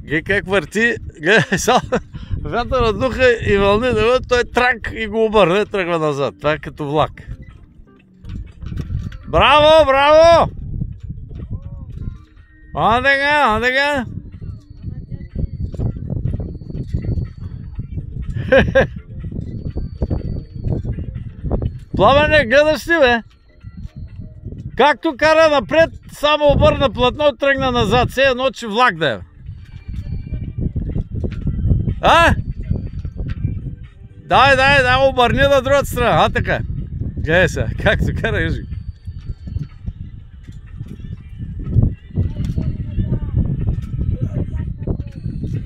Гледай как върти. Гледай само. Вятъра духа и вълни, той трак и го обърне, тръгва назад. Това е като влак. Браво, браво! А така. Пламене, гледаш ли, бе? Както кара напред, само обърна платно, тръгна назад. Все едно, че влак да е. А? Дай, обърни на другата страна. А, така. Гледай сега, както кара, вижи.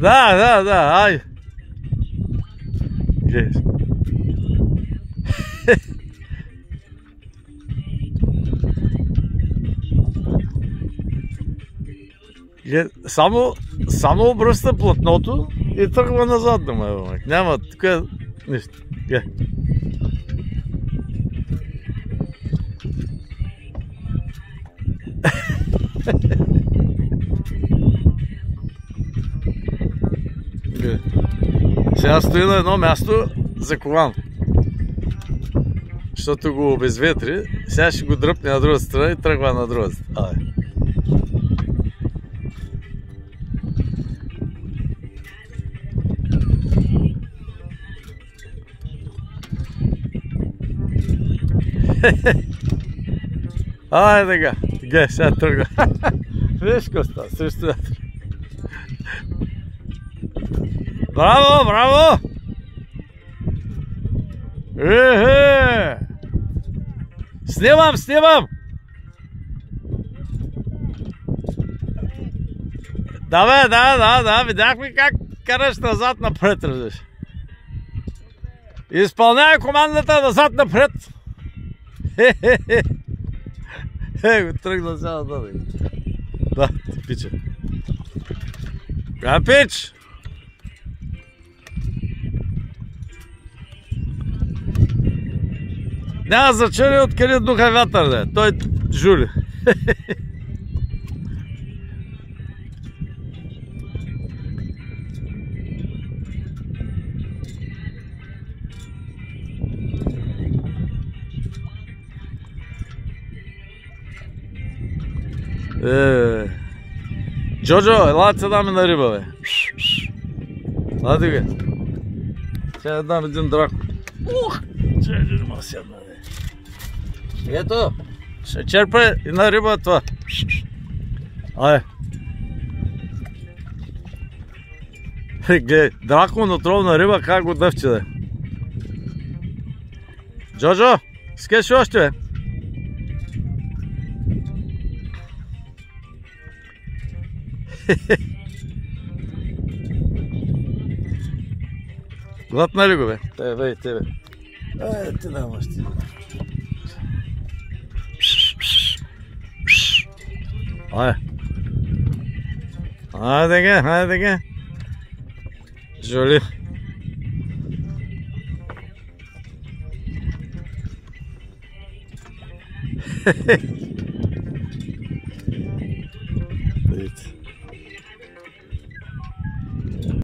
Да, ай. Гледай. Само обръща платното и тръгва назад да ме. Няма тук нищо. Сега стои на едно място закован. Защото го обезветри. Сега ще го дръпне на друга страна и тръгва на друга страна. Ай, така. Гледай, сега тръгва. Виж какво става, също вятър. Браво! Ехе! Снимам! Да, видяхме как караш назад-напред, разбираш. Изпълнявай командата назад-напред. Го тръгна сега нататък. Да, пича. Пич! Няма значение откъде духа вятър, да. Той жули. Джоджо, ела се даме на риба, бе. Лади бе. Сега дам един драко. Че ма седна, бе. Ето, ще черпа и на риба това. Ай. Гледай, драко на отровна риба, как го дъвче, бе. Джоджо, искаш още, бе? Глътна ли го, бе? Тебе. Ай, ти нямаш ти. Ай, така. Жоли. Хе-хе.